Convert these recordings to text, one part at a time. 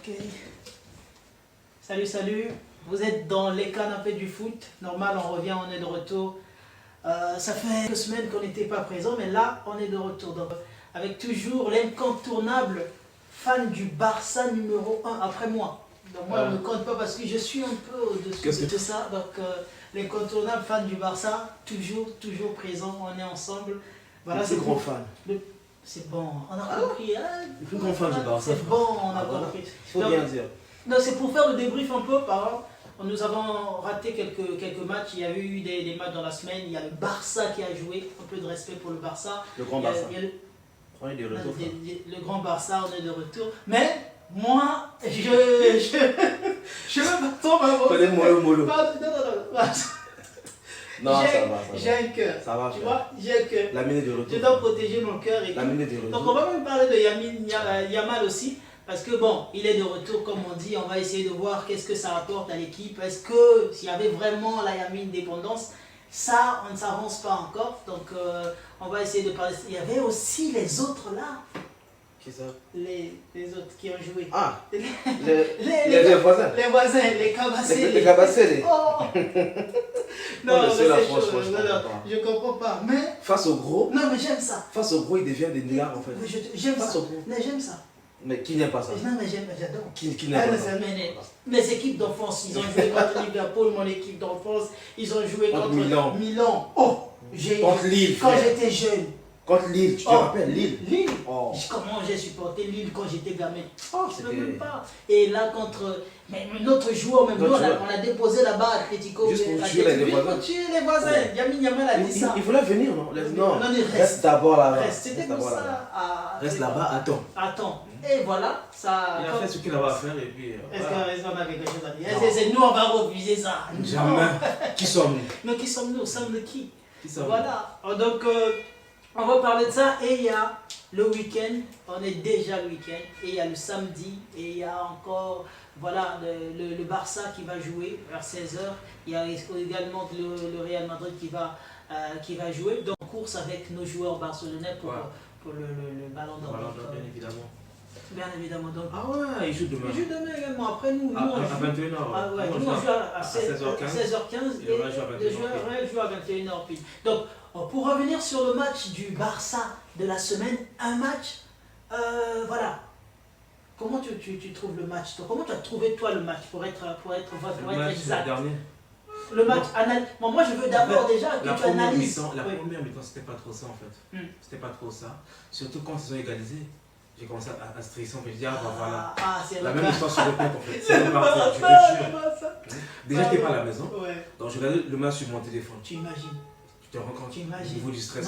Ok. Salut, salut. Vous êtes dans les canapés du foot. Normal, on revient, on est de retour. Ça fait quelques semaines qu'on n'était pas présent, mais là, on est de retour. Donc, avec toujours l'incontournable fan du Barça numéro 1 après moi. Donc moi, je ne compte pas parce que je suis un peu au-dessus de tout ça. Donc, l'incontournable fan du Barça, toujours présent, on est ensemble. Voilà, c'est grand fan. C'est bon, on a compris. Hein, le plus grand fan du Barça. C'est bon, on a compris. Il faut bien dire. Donc c'est pour faire le débrief un peu, par exemple. Nous avons raté quelques matchs, il y a eu des matchs dans la semaine, il y a le Barça qui a joué, un peu de respect pour le Barça. Le grand Barça. On est de retour. Le grand Barça, on est de retour. Mais moi, je me bâton ma voix. Fais mollo. Non, j'ai un cœur. Ça va. Tu vois, j'ai un cœur. La minute de retour. Je dois protéger mon cœur et la tout. Minute de retour. Donc on va même parler de Yamal aussi. Parce que bon, il est de retour comme on dit, on va essayer de voir qu'est-ce que ça apporte à l'équipe. Est-ce que s'il y avait vraiment la Yamin dépendance, ça on ne s'avance pas encore. Donc on va essayer de parler. Il y avait aussi les autres là. Qui ça? Les autres qui ont joué. Ah, les voisins. Les voisins, les cabassés. Les cabassés. Oh. Non, mais c'est chaud. Je comprends pas. Mais face au gros. Non, mais j'aime ça. Face au gros, il devient des milliards en fait. J'aime ça. Face au gros. Mais j'aime ça. Mais qui n'aime pas ça? Non, mais j'adore. Qui n'aime pas ça? Mes équipes d'enfance, ils ont joué contre Liverpool, mon équipe d'enfance, ils ont joué contre Milan. Oh, contre Lille. Quand j'étais jeune. Contre Lille, tu te rappelles Lille? Lille. Oh. Comment j'ai supporté Lille quand j'étais gamin? Oh, je ne peux même pas. Et là, contre notre joueur, même nous, on a déposé là-bas à Atlético. Juste pour tuer les voisins. Pour tuer les voisins. Yamal a dit ça. Il voulait venir, non? Non, reste d'abord là-bas. C'était comme ça. Reste là-bas, attends. Et voilà, ça. Il a fait ce qu'il avait à faire et puis. Est-ce qu'on a quelque chose à dire? C'est nous, on va refuser ça. Jamais. Qui sommes-nous? Mais qui sommes-nous? Nous sommes de qui? Voilà. Donc, on va parler de ça. Et il y a le week-end. On est déjà le week-end. Et il y a le samedi. Et il y a encore, voilà, le Barça qui va jouer vers 16h. Il y a également le Real Madrid qui va jouer. Donc, course avec nos joueurs barcelonais pour le ballon d'or. Bien évidemment. Bien évidemment. Donc, ah ouais, il joue demain. Il joue demain également. Après, nous, à 21h. Ah ouais, nous, on joue à 16h15 et le joueur joue à 21h pile. Donc, pour revenir sur le match du Barça de la semaine, un match, voilà. Comment tu trouves le match, toi? Comment tu as trouvé, toi, le match, pour être exact? Le match, bon, moi je veux d'abord déjà que tu analyses. La première mi-temps, c'était pas trop ça en fait. C'était pas trop ça. Surtout quand ils ont égalisé, j'ai commencé à stresser. Je me dis, voilà. C'est la même histoire se répète en fait. C'est reparti, je te jure. Déjà, j'étais pas à la maison. Donc je regardais le match sur mon téléphone. Tu imagines? Tu te rends compte au niveau du stress.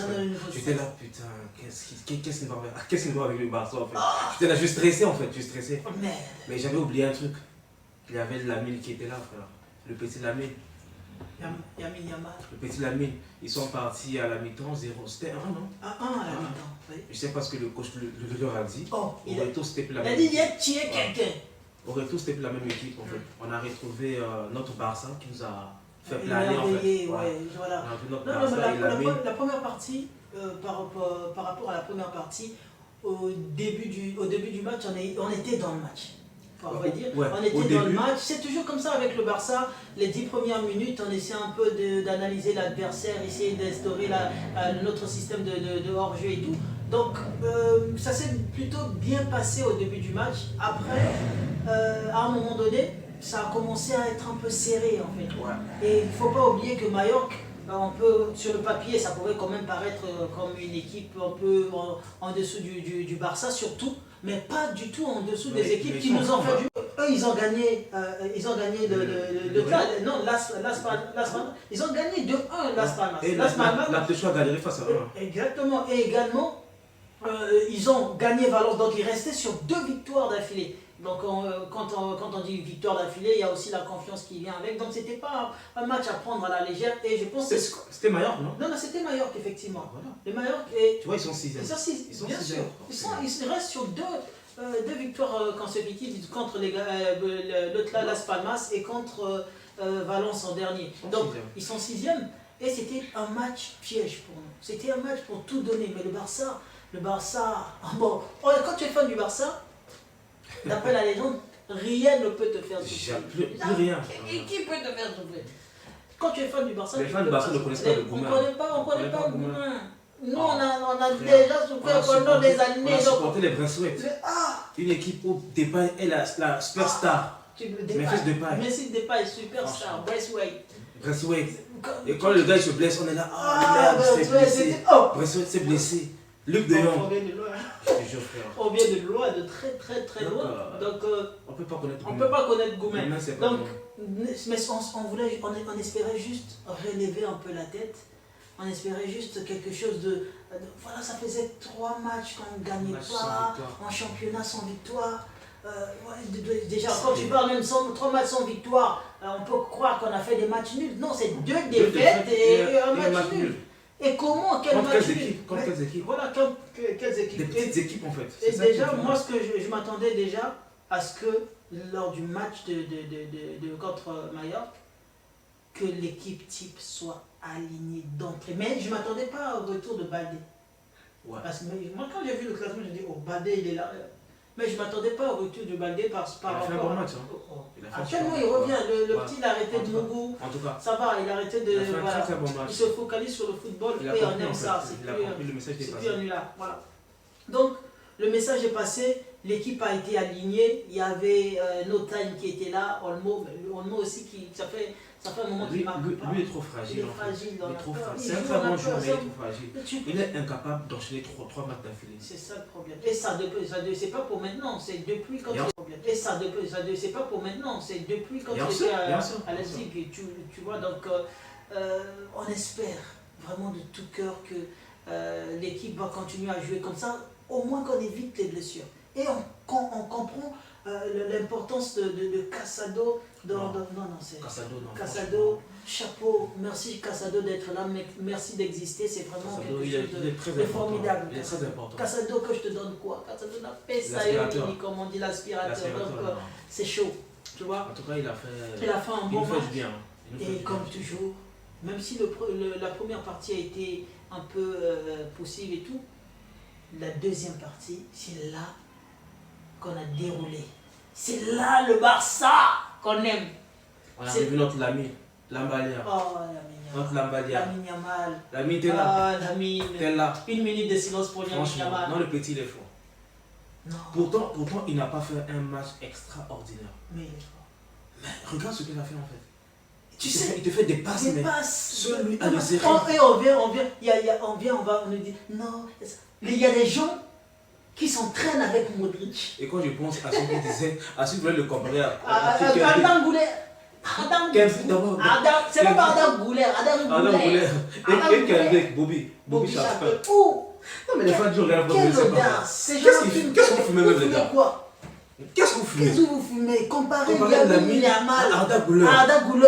J'étais là, putain, qu'est-ce qu'il doit avec le Barça en fait? J'étais là, je stressais en fait, Mais j'avais oublié un truc. Il y avait Lamine qui était là, frère. Le petit Lamine. Yamal. Le petit Lamine, ils sont partis à la mi-temps 0. C'était 1, non? 1 à la mi-temps, oui. Je sais pas ce que le coach leur a dit. Au retour, c'était plus la même équipe. Il a dit, il a tué quelqu'un. Au retour, c'était plus la même équipe en fait. On a retrouvé notre Barça qui nous a fait planer en fait. Voilà. La première partie, par rapport à la première partie, au début du match, on était dans le match. On va dire, on était dans le match. C'est toujours comme ça avec le Barça. Les 10 premières minutes, on essaie un peu d'analyser l'adversaire, essayer d'instaurer notre système de hors-jeu et tout. Donc, ça s'est plutôt bien passé au début du match. Après, à un moment donné, ça a commencé à être un peu serré en fait. Et il ne faut pas oublier que Mallorca, sur le papier, ça pourrait quand même paraître comme une équipe un peu en dessous du Barça surtout, mais pas du tout en dessous des équipes qui nous ont fait du... Eux, ils ont gagné ils ont gagné ils ont gagné de 1 Las Palmas. Et Las Palmas a galéré face à 1. Exactement. Et également, ils ont gagné Valence, donc ils restaient sur 2 victoires d'affilée. Donc quand on dit victoire d'affilée, il y a aussi la confiance qui vient avec. Donc c'était pas un match à prendre à la légère. Et je pense que c'était Mallorca, non? Non, c'était Mallorca, effectivement. Voilà. Les Mallorca, tu vois, ils sont 6e. Bien sûr. Ils restent sur 2 victoires consécutives contre l'autre là, Las Palmas, et contre Valence en dernier. Donc ils sont 6e. Et c'était un match piège pour nous. C'était un match pour tout donner. Mais le Barça, bon, quand tu es fan du Barça, d'après la légende, Rien ne peut te faire souffrir. Plus rien. Qui peut te faire souffrir? Quand tu es fan du Barça, les fans du Barça ne connaissent pas le Goumen. On ne connaît pas le Goumen. Nous, on a déjà souffert pendant des années. On a supporté les Brunswick. Une équipe où Depay est la superstar. Memphis Depay. Memphis Depay, superstar. Brunswick. Et quand le gars il se blesse, on est là. Brunswick s'est blessé. Luc de Jong. On vient de loin, de très loin. Donc, on ne peut pas connaître Goumen. Donc, mais on espérait juste relever un peu la tête. On espérait juste quelque chose de... Voilà, ça faisait 3 matchs qu'on ne gagnait pas, en championnat sans victoire. Déjà, quand tu parles même 3 matchs sans victoire, on peut croire qu'on a fait des matchs nuls. Non, c'est 2 défaites et un match nul. Et comment, quel match nul? Contre quelles équipes? Voilà, quelles équipes? Des petites équipes en fait. Et déjà, moi, ce que je m'attendais déjà à ce que, lors du match contre Mallorca, que l'équipe type soit alignée d'entrée. Mais je ne m'attendais pas au retour de Baldé. Ouais. Parce que moi, quand j'ai vu le classement, je me dis, oh, Baldé, il est là. Mais je ne m'attendais pas au retour de Baldé par rapport à... Il a fait un bon match. Actuellement, il revient. Le petit, il a arrêté de Mougou. En tout cas. Ça va, il a arrêté de... Voilà. Très bon match. Il se focalise sur le football et on aime ça. Il a compris le message qui est passé. Voilà. Donc, le message est passé. L'équipe a été alignée. Il y avait No Time qui était là. Olmo aussi, ça fait un moment qu'il marque pas. Lui est trop fragile. Il est fragile dans la peur. C'est un très bon joueur, mais il est trop fragile. Il est incapable d'enchaîner 3 matchs d'affilée. C'est ça le problème. Et ça, c'est pas pour maintenant, c'est depuis quand il est problème. Et ça, c'est pas pour maintenant, c'est depuis quand il était à Leipzig. Tu vois, donc on espère vraiment de tout cœur que l'équipe va continuer à jouer comme ça, au moins qu'on évite les blessures. Et on comprend l'importance de Casado. Casado, chapeau, merci Casado d'être là, merci d'exister, c'est vraiment quelque chose de formidable. Il est très important. Casado, que je te donne quoi? Casado n'a pas ça, comme on dit, l'aspirateur. Donc c'est chaud, tu vois. En tout cas, il a fait un bon match. Bien. Et comme toujours, même si la première partie a été un peu poussive et tout, la deuxième partie, c'est là qu'on a déroulé. C'est là le Barça qu'on aime. On a vu notre Lamine, Lambalia. Oh, notre Lambalia. Lamine Yamal. Lamine, t'es là. T'es là. 1 minute de silence pour Lamine Yamal. Non, le petit, il est fort. Non. Pourtant, il n'a pas fait un match extraordinaire. Mais il est fort. Mais regarde ce qu'il a fait en fait. Tu sais, il te fait des passes, mais celui à le serrer. Et on nous dit, non, mais il y a des gens qui s'entraînent avec Modric. Et quand je pense à ce qu'il disait, à ce qu'il voulait le comparer à Adam Goulet. C'est pas Adam Goulet, Adam Goulet. Et Kendrick, Bobby Charleston. Non mais les fans du Real Madrid, quelle audace. Qu'est-ce qu'on fumait même les gars? Qu'est-ce que vous fumez? Comparez Lamine Yamal à Arda Güler.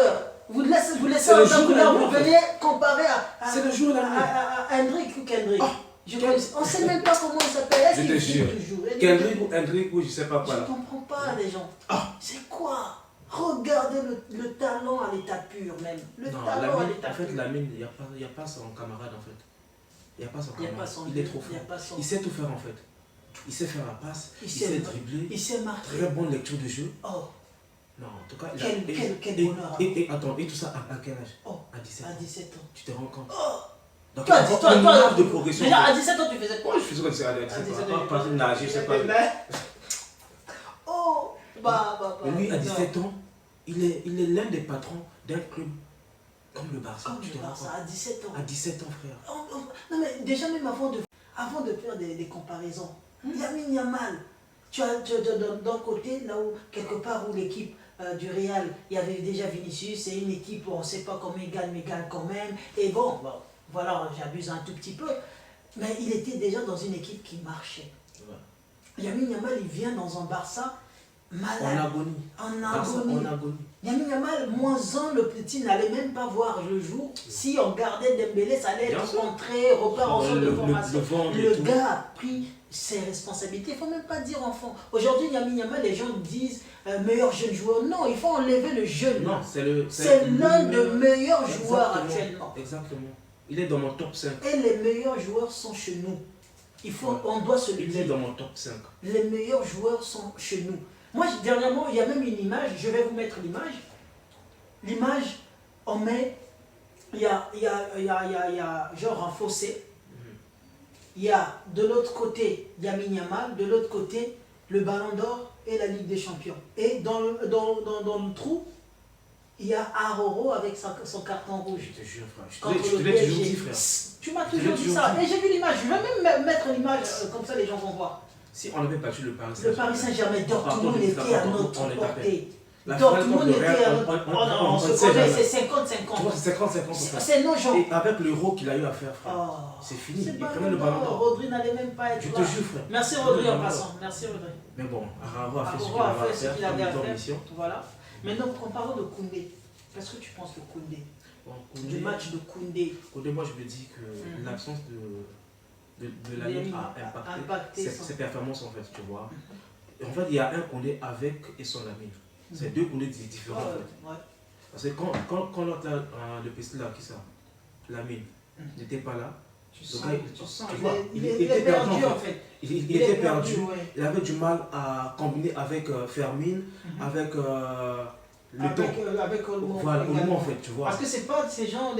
Vous laissez Arda Güler, vous venez comparer à... C'est le jour à Hendrik ou Kendrick. On ne sait même pas comment il s'appelle. Est-ce qu'il joue toujours? Kendrick ou Hendrik ou je ne sais pas quoi. Je ne comprends pas les gens. C'est quoi? Regardez le talent à l'état pur même. Talent à l'état pur. En fait, Lamine, il n'y a pas son camarade en fait. Il n'y a pas son camarade. Il est trop fort. Il sait tout faire en fait. Il sait faire la passe, il sait dribbler. Il sait marquer. Très bonne lecture de jeu. Oh. Non, en tout cas, quel bonheur. Et attends, et tout ça à quel âge? À 17 ans. À 17 ans. Tu te rends compte? Oh. Donc, toi, de progression. Déjà, à 17 ans, tu faisais quoi? Je faisais comme ça à 17 ans. Pas de nager, je sais pas. Oh. Mais lui, à 17 ans, il est l'un des patrons d'un club comme le Barça. Comme le Barça, à 17 ans. À 17 ans, frère. Non, mais déjà, même avant de faire des comparaisons, Lamine Yamal, tu as d'un côté, là où, quelque part où l'équipe du Real, il y avait déjà Vinicius, c'est une équipe où on ne sait pas comment il gagne, mais il gagne quand même. Et bon, voilà, j'abuse un tout petit peu. Mais il était déjà dans une équipe qui marchait. Ouais. Lamine Yamal, il vient dans un Barça malade. En agonie. Lamine Yamal, -1, le petit n'allait même pas voir le jour. Si on gardait Dembélé, ça allait être rentré, repart en zone de formation. Le gars a pris ses responsabilités. Il ne faut même pas dire enfant. Aujourd'hui, Lamine Yamal, les gens disent meilleur jeune joueur. Non, il faut enlever le jeune. Non, c'est l'un des meilleurs joueurs actuellement. Exactement. Il est dans mon top 5. Et les meilleurs joueurs sont chez nous. On doit se le dire. Il est dans mon top 5. Les meilleurs joueurs sont chez nous. Moi, dernièrement, il y a même une image, je vais vous mettre l'image. L'image, on met, il y a genre un fossé. Il y a de l'autre côté Lamine Yamal, de l'autre côté le Ballon d'Or et la Ligue des Champions. Et dans le trou, il y a Aroro avec son carton rouge. Je te jure, frère. Je te l'ai toujours dit, frère. Tu m'as toujours dit ça. Et j'ai vu l'image. Je vais même mettre l'image, comme ça les gens vont voir. Si on avait battu le Paris Saint-Germain. Le Paris Saint-Germain, Dortmund était à notre portée. La Dortmund était à notre portée. On se connaît, c'est 50-50. C'est 50-50. C'est nos gens. Et avec l'euro qu'il a eu à faire, frère, c'est fini. Il prenait le ballon d'or. Rodri n'allait même pas être là. Je te jure, frère. Merci Rodri en passant. Merci Rodri. Mais bon, Araro a fait ce qu'il avait à faire. Voilà. Maintenant, en parlant de Koundé, qu'est-ce que tu penses de Koundé? Du match de Koundé. Koundé, moi je me dis que l'absence de Lamine a impacté ses performances en fait, tu vois. En fait, il y a un Koundé avec et sans Lamine. C'est deux Koundé différents en fait. Parce que quand l'autre le PC là, qui ça, Lamine, n'était pas là. Il était perdu en fait. Il était perdu. Il avait du mal à combiner avec Fermin, avec avec Olmo en fait, tu vois. Parce que c'est pas les gens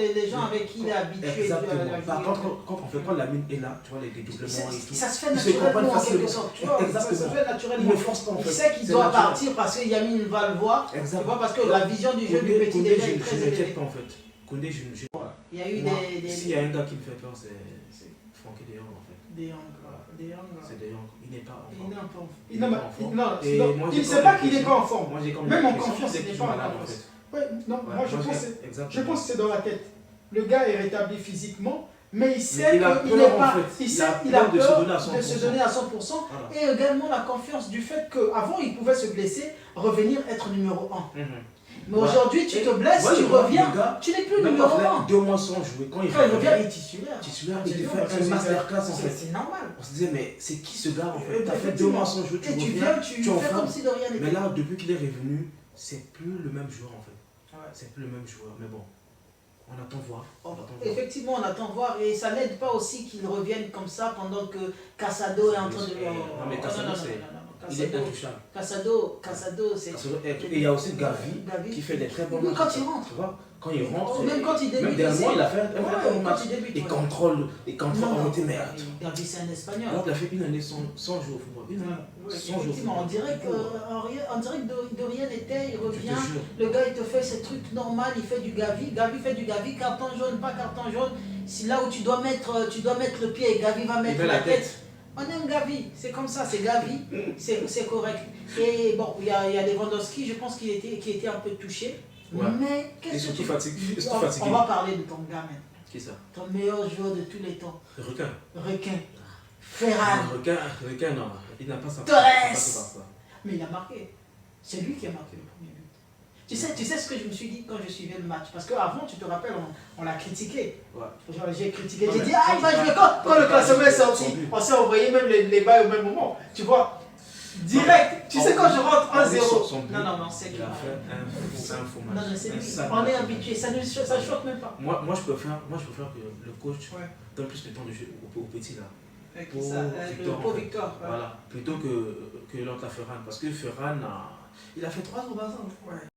avec qui il est habitué. Exactement. Par contre, quand Lamine est là, tu vois, les dédoublements et tout. Ça se fait naturellement en quelque sorte. Tu vois, ça se fait naturellement. Il ne force pas en fait. Il sait qu'il doit partir parce que Yamine va le voir. Tu vois, parce que la vision du jeu du petit déjà est très élevée. Je m'inquiète pas en fait. Koundé, il y a eu des... S'il y a un gars qui me fait peur, c'est Frankie de Jong en fait. De Jong. C'est De Jong. Il n'est pas en forme. Il ne sait pas qu'il n'est pas en forme. Même en confiance, il n'est pas en forme. Non, moi je pense que c'est dans la tête. Le gars est rétabli physiquement, mais il sait qu'il n'est pas... Il a peur de se donner à 100%. Et également la confiance du fait qu'avant il pouvait se blesser, revenir être numéro 1. Mais aujourd'hui, tu te blesses, tu reviens, tu n'es plus numéro 1. 2 mois sans jouer. Quand il revient, il est titulaire. Il te fait un masterclass en fait. C'est normal. On se disait, mais c'est qui ce gars en fait? Tu as fait 2 mois sans jouer, tu reviens, tu fais comme si de rien n'était. Mais là, depuis qu'il est revenu, c'est plus le même joueur en fait. C'est plus le même joueur. Mais bon, on attend voir. Effectivement, on attend voir. Et ça n'aide pas aussi qu'il revienne comme ça pendant que Casado est en train de... Non, mais Casado, il est intouchable. Casado, c'est... Et il y a aussi Gavi qui fait des très bons matchs. Quand il rentre. Tu vois, quand il rentre, même quand il débute. Même dernièrement, il a fait un bon match. Il contrôle, on était mais... Gavi, c'est un Espagnol. Alors qu'il a fait une année sans jouer au football. Une année sans jouer au football. On dirait que de rien n'était, il revient, le gars il te fait ce truc normal, il fait du Gavi, fait du Gavi, carton jaune, pas carton jaune. C'est là où tu dois mettre le pied et Gavi va mettre la tête. On aime Gavi, c'est comme ça, c'est Gavi, c'est correct. Et bon, il y a Lewandowski, je pense qu'il était un peu touché. Ouais. Mais qu'est-ce que tu fatigué? On va parler de ton gars, même. Qui ça? Ton meilleur joueur de tous les temps. Requin. Ferran. Requin, non, il n'a pas sa Torres. Mais il a marqué. C'est lui qui a marqué le premier but. Tu sais ce que je me suis dit quand je suivais le match? Parce qu'avant, tu te rappelles, on l'a critiqué. Ouais. Genre, j'ai critiqué, j'ai dit, ah, il va jouer quand le classement est sorti. On s'est envoyé même les bails au même moment. Tu vois, direct. Tu sais, quand je rentre 1-0. Non, c'est qu'il a fait un faux match. Non, c'est lui. On est habitué, ça ne choque même pas. Moi, je préfère que le coach donne plus de temps de jeu au petit là. Pour Victor. Voilà, plutôt que l'autre, la Ferran. Parce que Ferran, il a fait 3 au Barça.